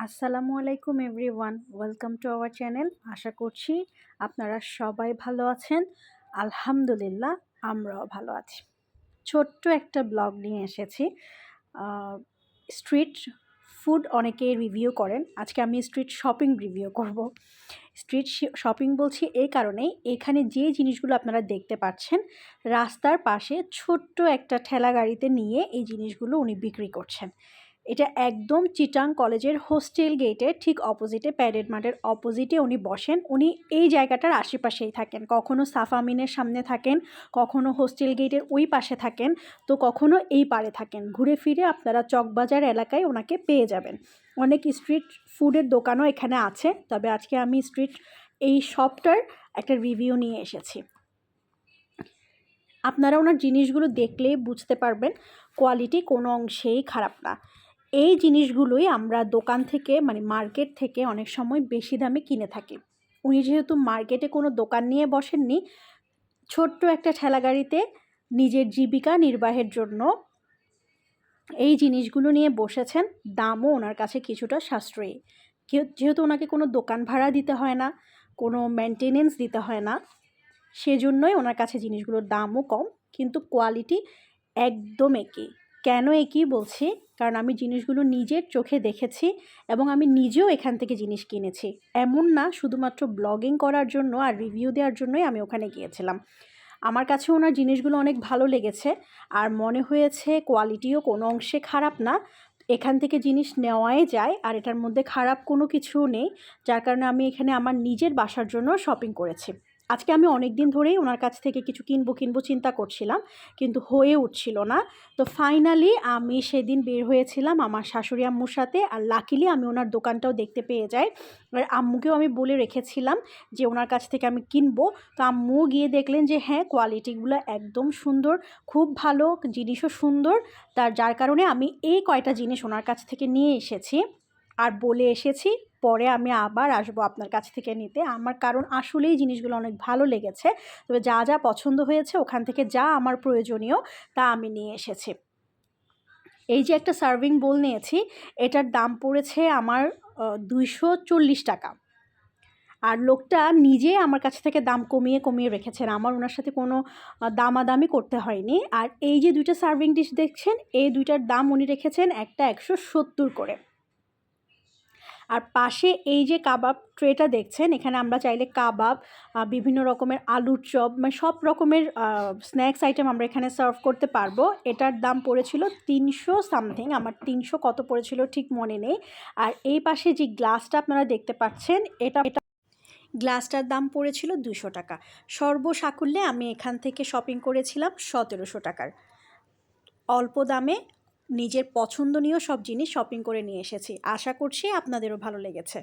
আসসালামু আলাইকুম everyone, welcome to our channel. আশা করছি আপনারা সবাই ভালো আছেন। আলহামদুলিল্লাহ, আমরাও ভালো আছি। ছোট্ট একটা ব্লগ নিয়ে এসেছি। স্ট্রিট ফুড অনেকে রিভিউ করেন, আজকে আমি স্ট্রিট শপিং রিভিউ করব। স্ট্রিট শপিং বলছি এই কারণেই, এখানে যে জিনিসগুলো আপনারা দেখতে পাচ্ছেন রাস্তার পাশে ছোট্ট একটা ঠেলা গাড়িতে নিয়ে এই জিনিসগুলো উনি বিক্রি করছেন। এটা একদম চিটাং কলেজের হোস্টেল গেটের ঠিক অপোজিটে, প্যারেড মাঠের অপোজিটে উনি বসেন। উনি এই জায়গাটার আশেপাশেই থাকেন, কখনো সাফা মিনের সামনে থাকেন, কখনো হোস্টেল গেটের ওই পাশে থাকেন, তো কখনো এই পারে থাকেন। ঘুরে ফিরে আপনারা চকবাজার এলাকায় ওনাকে পেয়ে যাবেন। অনেক স্ট্রিট ফুডের দোকানও এখানে আছে, তবে আজকে আমি এই শপটার একটা রিভিউ নিয়ে এসেছি। আপনারা ওনার জিনিসগুলো দেখলেই বুঝতে পারবেন কোয়ালিটি কোনো অংশেই খারাপ না। এই জিনিসগুলোই আমরা দোকান থেকে মার্কেট থেকে অনেক সময় বেশি দামে কিনে থাকি। উনি যেহেতু মার্কেটে কোনো দোকান নিয়ে বসেননি, ছোট্ট একটা ঠেলাগাড়িতে নিজের জীবিকা নির্বাহের জন্য এই জিনিসগুলো নিয়ে বসেছেন। দামও ওনার কাছে কিছুটা সাশ্রয়ী, যেহেতু ওনাকে কোনো দোকান ভাড়া দিতে হয় না, কোনো মেনটেনেন্স দিতে হয় না, সেজন্যই ওনার কাছে জিনিসগুলোর দামও কম, কিন্তু কোয়ালিটি একদম একই। কেন একই বলছি? কারণ আমি জিনিসগুলো নিজের চোখে দেখেছি এবং আমি নিজেও এখান থেকে জিনিস কিনেছি। এমন না শুধুমাত্র ব্লগিং করার জন্য আর রিভিউ দেওয়ার জন্যই আমি ওখানে গিয়েছিলাম। আমার কাছে ওনার জিনিসগুলো অনেক ভালো লেগেছে আর মনে হয়েছে কোয়ালিটিও কোনো অংশে খারাপ না। এখান থেকে জিনিস নেওয়াই যায় আর এটার মধ্যে খারাপ কোনো কিছুও নেই, যার কারণে আমি এখানে আমার নিজের বাসার জন্য শপিং করেছি। আজকে আমি অনেক দিন ধরেই ওনার কাছ থেকে কিছু কিনবো চিন্তা করছিলাম, কিন্তু হয়ে উঠছিল না। তো ফাইনালি আমি সেদিন বের হয়েছিলাম আমার শাশুড়ি আম্মুর সাথে, আর লাকিলি আমি ওনার দোকানটাও দেখতে পেয়ে যাই। আর আম্মুকেও আমি বলে রেখেছিলাম যে ওনার কাছ থেকে আমি কিনবো। তো আম্মুও গিয়ে দেখলেন যে হ্যাঁ, কোয়ালিটিগুলো একদম সুন্দর, খুব ভালো, জিনিসও সুন্দর। যার কারণে আমি এই কয়টা জিনিস ওনার কাছ থেকে নিয়ে এসেছি আর বলে এসেছি পরে আমি আবার আসবো আপনার কাছ থেকে নিতে। আমার কারণ আসলেই জিনিসগুলো অনেক ভালো লেগেছে। তবে যা যা পছন্দ হয়েছে ওখান থেকে যা আমার প্রয়োজনীয় তা আমি নিয়ে এসেছি। এই যে একটা সার্ভিং বোল নিয়েছি, এটার দাম পড়েছে আমার 240 টাকা। আর লোকটা নিজে আমার কাছ থেকে দাম কমিয়ে রেখেছেন, আমার ওনার সাথে কোনো দামাদামি করতে হয়নি। আর এই যে দুইটা সার্ভিং ডিশ দেখছেন, এই দুইটার দাম উনি রেখেছেন একটা 170 করে। আর পাশে এই যে কাবাব ট্রেটা দেখছেন, এখানে আমরা চাইলে কাবাব, বিভিন্ন রকমের আলুর চপ, সব রকমের স্ন্যাক্স আইটেম আমরা এখানে সার্ভ করতে পারবো। এটার দাম পড়েছিল 300 সামথিং, আমার 300 কত পড়েছিল ঠিক মনে নেই। আর এই পাশে যে গ্লাসটা আপনারা দেখতে পাচ্ছেন, এটা গ্লাসটার দাম পড়েছিল 200 টাকা। সর্বসাকুল্যে আমি এখান থেকে শপিং করেছিলাম 1700 টাকার। অল্প দামে নিজের পছন্দনীয় সব জিনিস শপিং করে নিয়ে এসেছি। আশা করছি আপনাদেরও ভালো লেগেছে।